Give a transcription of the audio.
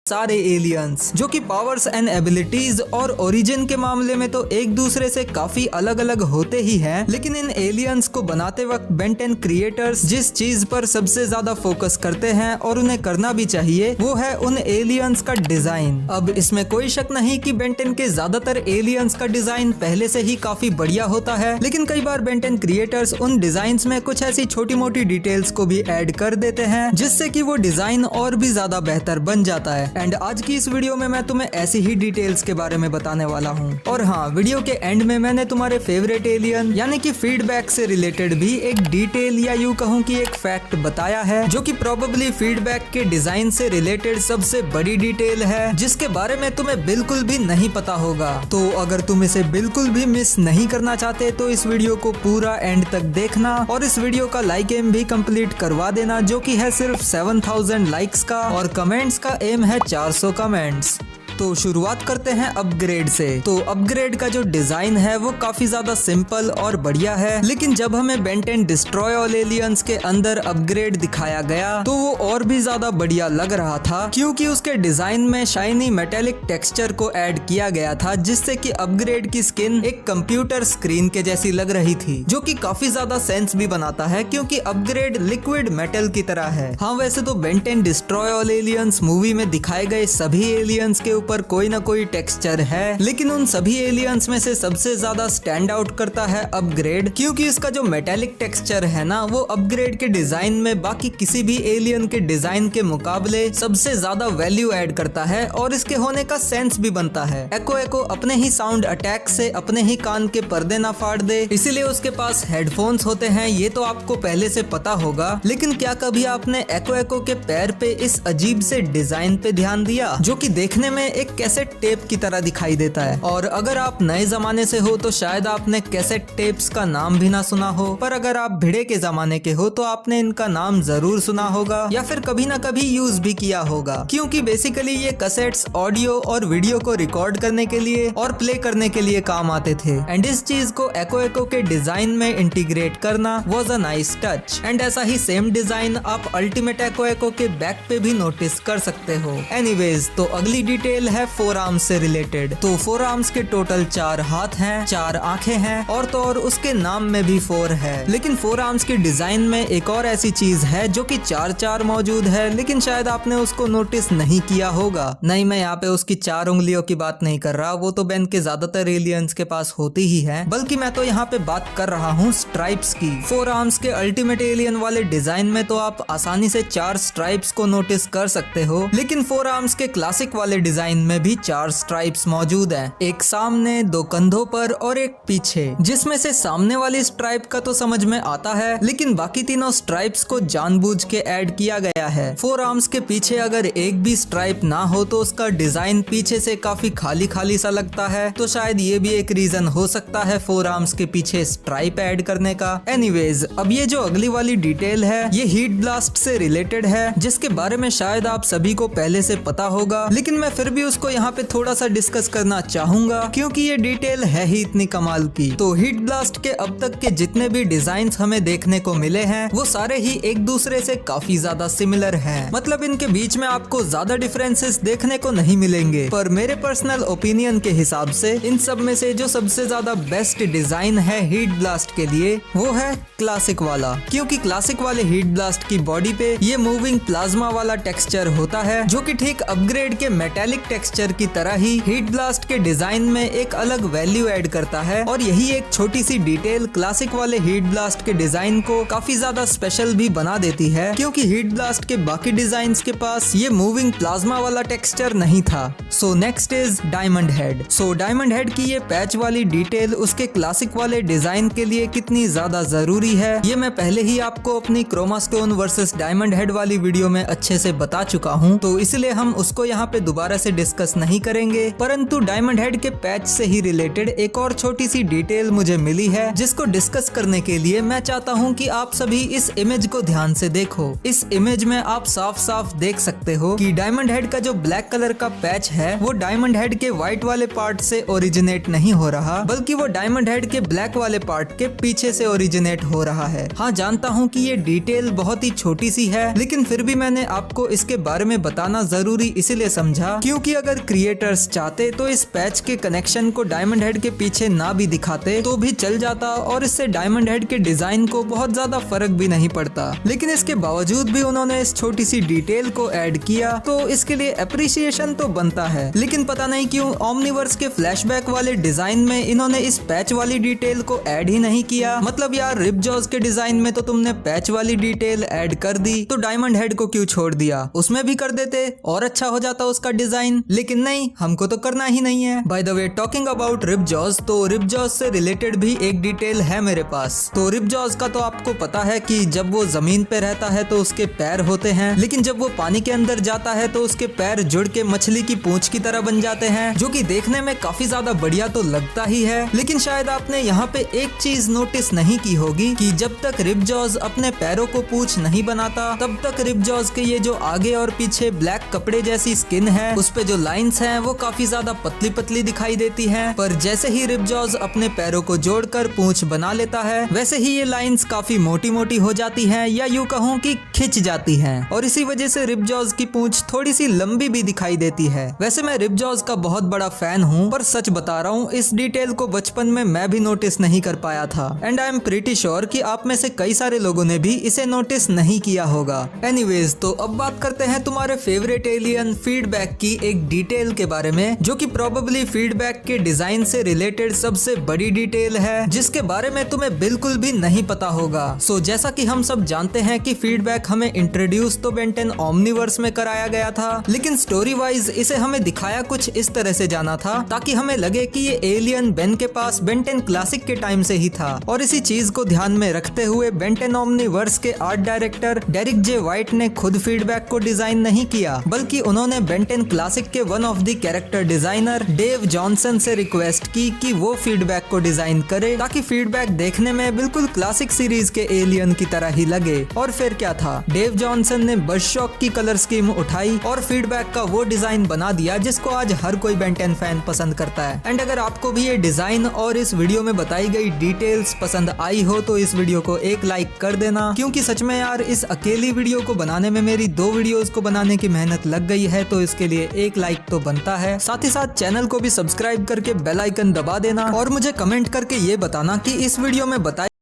सारे एलियंस जो कि पावर्स एंड एबिलिटीज और ओरिजिन के मामले में तो एक दूसरे से काफी अलग अलग होते ही हैं, लेकिन इन एलियंस को बनाते वक्त बेन 10 क्रिएटर्स जिस चीज पर सबसे ज्यादा फोकस करते हैं और उन्हें करना भी चाहिए वो है उन एलियंस का डिजाइन। अब इसमें कोई शक नहीं कि बेन 10 के ज्यादातर एलियंस का डिजाइन पहले से ही काफी बढ़िया होता है, लेकिन कई बार बेन 10 क्रिएटर्स उन डिजाइन में कुछ ऐसी छोटी मोटी डिटेल्स को भी ऐड कर देते हैं जिससे कि वो डिजाइन और भी ज्यादा बेहतर बन जाता है। एंड आज की इस वीडियो में मैं तुम्हें ऐसी ही डिटेल्स के बारे में बताने वाला हूँ। और हाँ, वीडियो के एंड में मैंने तुम्हारे फेवरेट एलियन यानी कि फीडबैक से रिलेटेड भी एक डिटेल या यूं कहूँ कि एक फैक्ट बताया है जो कि प्रोबेबली फीडबैक के डिजाइन से रिलेटेड सबसे बड़ी डिटेल है जिसके बारे में तुम्हें बिल्कुल भी नहीं पता होगा। तो अगर तुम इसे बिल्कुल भी मिस नहीं करना चाहते तो इस वीडियो को पूरा एंड तक देखना और इस वीडियो का लाइक एम भी कंप्लीट करवा देना जो कि है सिर्फ 7000 लाइक्स का, और कमेंट्स का एम है 400 कमेंट्स। तो शुरुआत करते हैं अपग्रेड से। तो अपग्रेड का जो डिजाइन है वो काफी ज्यादा सिंपल और बढ़िया है, लेकिन जब हमें बेन 10 डिस्ट्रॉय ऑल एलियंस के अंदर अपग्रेड दिखाया गया तो वो और भी ज्यादा बढ़िया लग रहा था क्योंकि उसके डिजाइन में शाइनी मेटेलिक टेक्सचर को ऐड किया गया था जिससे कि अपग्रेड की स्किन एक कंप्यूटर स्क्रीन के जैसी लग रही थी, जो कि काफी ज्यादा सेंस भी बनाता है क्योंकि अपग्रेड लिक्विड मेटल की तरह है। हाँ, वैसे तो Ben 10 destroy all aliens movie में दिखाए गए सभी एलियंस के पर कोई ना कोई टेक्सचर है, लेकिन उन सभी एलियंस में से सबसे ज्यादा स्टैंड आउट करता है अपग्रेड क्योंकि इसका जो मेटेलिक टेक्सचर है ना वो अपग्रेड के डिजाइन में बाकी किसी भी एलियन के डिजाइन के मुकाबले सबसे ज्यादा वैल्यू ऐड करता है और इसके होने का सेंस भी बनता है। एको अपने ही साउंड अटैक से अपने ही कान के पर्दे ना फाड़ दे, इसीलिए उसके पास हेडफोन्स होते हैं, ये तो आपको पहले से पता होगा। लेकिन क्या कभी आपने एको के पैर पे इस अजीब से डिजाइन पे ध्यान दिया जो कि देखने में एक कैसेट टेप की तरह दिखाई देता है? और अगर आप नए जमाने से हो तो शायद आपने कैसेट टेप्स का नाम भी ना सुना हो, पर अगर आप भिड़े के जमाने के हो तो आपने इनका नाम जरूर सुना होगा या फिर कभी ना कभी यूज भी किया होगा, क्योंकि बेसिकली ये कैसेट्स ऑडियो और वीडियो को रिकॉर्ड करने के लिए और प्ले करने के लिए काम आते थे। एंड इस चीज को एको के डिजाइन में इंटीग्रेट करना was a nice touch. And ऐसा ही सेम डिजाइन आप अल्टीमेट एको के बैक पे भी नोटिस कर सकते हो। एनीवेज, तो अगली डिटेल है फोर आर्म्स से रिलेटेड। तो फोर आर्म्स के टोटल 4 हाथ हैं, 4 आंखें हैं और तो और उसके नाम में भी 4 है। लेकिन फोर आर्म्स के डिजाइन में एक और ऐसी चीज है जो कि 4 मौजूद है, लेकिन शायद आपने उसको नोटिस नहीं किया होगा। नहीं, मैं यहाँ पे उसकी 4 उंगलियों की बात नहीं कर रहा, वो तो बेन के ज्यादातर एलियंस के पास होती ही है, बल्कि मैं तो यहाँ पे बात कर रहा हूँ स्ट्राइप्स की। फोर आर्म्स के अल्टीमेट एलियन वाले डिजाइन में तो आप आसानी से 4 स्ट्राइप्स को नोटिस कर सकते हो, लेकिन फोर आर्म्स के क्लासिक वाले डिजाइन में भी 4 स्ट्राइप्स मौजूद हैं, एक सामने, 2 कंधों पर और एक पीछे, जिसमें से सामने वाली स्ट्राइप का तो समझ में आता है, लेकिन बाकी तीनों स्ट्राइप्स को जानबूझ के ऐड किया गया है। फोर आर्म्स के पीछे अगर एक भी स्ट्राइप ना हो तो उसका डिजाइन पीछे से काफी खाली खाली सा लगता है, तो शायद ये भी एक रीजन हो सकता है फोर आर्म्स के पीछे स्ट्राइप ऐड करने का। एनीवेज, अब ये जो अगली वाली डिटेल है ये हीट ब्लास्ट से रिलेटेड है, जिसके बारे में शायद आप सभी को पहले से पता होगा, लेकिन मैं फिर भी उसको यहाँ पे थोड़ा सा डिस्कस करना चाहूंगा क्योंकि ये डिटेल है ही इतनी कमाल की। तो हीट ब्लास्ट के अब तक के जितने भी डिजाइन्स हमें देखने को मिले हैं वो सारे ही एक दूसरे से काफी ज्यादा सिमिलर हैं, मतलब इनके बीच में आपको ज्यादा डिफरेंसेस देखने को नहीं मिलेंगे। पर मेरे पर्सनल ओपिनियन के हिसाब से इन सब में से जो सबसे ज्यादा बेस्ट डिजाइन है हीट ब्लास्ट के लिए वो है क्लासिक वाला, क्योंकि क्लासिक वाले हीट ब्लास्ट की बॉडी पे ये मूविंग प्लाज्मा वाला टेक्सचर होता है जो कि ठीक अपग्रेड के मेटेलिक टेक्सचर की तरह ही हीट ब्लास्ट के डिजाइन में एक अलग वैल्यू ऐड करता है। और यही एक छोटी सी डिटेल क्लासिक वाले हीट ब्लास्ट के डिजाइन को काफी ज्यादा स्पेशल भी बना देती है, क्योंकि हीट ब्लास्ट के बाकी डिजाइन्स के पास ये मूविंग प्लाज्मा वाला टेक्सचर नहीं था। So next is diamond head. So diamond head की ये पैच वाली डिटेल उसके क्लासिक वाले डिजाइन के लिए कितनी ज्यादा जरूरी है ये मैं पहले ही आपको अपनी Chromastone versus Diamondhead वाली वीडियो में अच्छे से बता चुका हूँ, तो इसलिए हम उसको यहाँ पे दोबारा से डिस्कस नहीं करेंगे, परंतु डायमंड हेड के पैच से ही रिलेटेड एक और छोटी सी डिटेल मुझे मिली है, जिसको डिस्कस करने के लिए मैं चाहता हूँ कि आप सभी इस इमेज को ध्यान से देखो। इस इमेज में आप साफ साफ देख सकते हो कि डायमंड हेड का जो ब्लैक कलर का पैच है वो डायमंड हेड के व्हाइट वाले पार्ट से ओरिजिनेट नहीं हो रहा, बल्कि वो डायमंड हेड के ब्लैक वाले पार्ट के पीछे से ओरिजिनेट हो रहा है। हाँ, जानता हूँ कि ये डिटेल बहुत ही छोटी सी है, लेकिन फिर भी मैंने आपको इसके बारे में बताना जरूरी इसीलिए समझा क्योंकि अगर क्रिएटर्स चाहते तो इस पैच के कनेक्शन को डायमंड हेड के पीछे ना भी दिखाते तो भी चल जाता और इससे डायमंड हेड के डिजाइन को बहुत ज्यादा फर्क भी नहीं पड़ता। लेकिन इसके बावजूद भी उन्होंने इस छोटी सी डिटेल को ऐड किया, तो इसके लिए अप्रिसिएशन तो बनता है। लेकिन पता नहीं क्यों ओमनीवर्स के फ्लैशबैक वाले डिजाइन में इन्होंने इस पैच वाली डिटेल को ऐड ही नहीं किया। मतलब यार, रिपजॉज के डिजाइन में तो तुमने पैच वाली डिटेल ऐड कर दी, तो डायमंड हेड को क्यों छोड़ दिया? उसमें भी कर देते और अच्छा हो जाता उसका डिजाइन, लेकिन नहीं, हमको तो करना ही नहीं है। By the way, talking about Ripjaws, तो रिपजॉज से रिलेटेड भी एक डिटेल है मेरे पास। तो रिपजॉज का तो आपको पता है कि जब वो जमीन पे रहता है तो उसके पैर होते हैं, लेकिन जब वो पानी के अंदर जाता है तो उसके पैर जुड़ के मछली की पूंछ की तरह बन जाते हैं, जो कि देखने में काफी ज्यादा बढ़िया तो लगता ही है। लेकिन शायद आपने यहाँ पे एक चीज नोटिस नहीं की होगी कि जब तक रिपजॉज अपने पैरों को पूंछ नहीं बनाता तब तक रिपजॉज के ये जो आगे और पीछे ब्लैक कपड़े जैसी स्किन है उस पे जो लाइंस हैं वो काफी ज्यादा पतली पतली दिखाई देती हैं। पर जैसे ही रिपजॉज अपने पैरों को जोड़कर पूंछ बना लेता है वैसे ही ये लाइंस काफी मोटी मोटी हो जाती हैं, या यूं कहूँ कि खिंच जाती हैं, और इसी वजह से रिपजॉज की पूंछ थोड़ी सी लंबी भी दिखाई देती है। वैसे मैं रिपजॉज का बहुत बड़ा फैन हूँ, पर सच बता रहा हूँ इस डिटेल को बचपन में मैं भी नोटिस नहीं कर पाया था, and I am pretty sure कि आप में से कई सारे लोगों ने भी इसे नोटिस नहीं किया होगा। एनीवेज, तो अब बात करते हैं तुम्हारे फेवरेट एलियन फीडबैक की एक डिटेल के बारे में, जो कि प्रोबेबली फीडबैक के डिजाइन से रिलेटेड सबसे बड़ी डिटेल है, जिसके बारे में तुम्हें बिल्कुल भी नहीं पता होगा। सो जैसा कि हम सब जानते हैं कि फीडबैक हमें इंट्रोड्यूस तो बेन 10 ओमनीवर्स में कराया गया था, लेकिन स्टोरी वाइज इसे हमें दिखाया कुछ इस तरह से जाना था ताकि हमें लगे कि ये एलियन बेन के पास बेन 10 क्लासिक के टाइम से ही था। और इसी चीज को ध्यान में रखते हुए बेन 10 ओमनीवर्स के art director Derrick J White ने खुद फीडबैक को डिजाइन नहीं किया, बल्कि उन्होंने बेन 10 क्लासिक के one of the character designer Dave Johnson से रिक्वेस्ट की कि वो फीडबैक को डिजाइन करे ताकि फीडबैक देखने में बिल्कुल क्लासिक सीरीज के एलियन की तरह ही लगे। और फिर क्या था, डेव जॉनसन ने बज़शॉक की कलर स्कीम उठाई और फीडबैक का वो डिजाइन बना दिया जिसको आज हर कोई बेन 10 फैन पसंद करता है। एंड अगर आपको भी ये डिजाइन और इस वीडियो में बताई गई डिटेल्स पसंद आई हो तो इस वीडियो को एक लाइक कर देना, क्योंकि सच में यार इस अकेली वीडियो को बनाने में मेरी 2 वीडियोस को बनाने की मेहनत लग गई है, तो इसके लिए एक लाइक तो बनता है। साथ ही साथ चैनल को भी सब्सक्राइब करके बेल आइकन दबा देना और मुझे कमेंट करके ये बताना कि इस वीडियो में बताई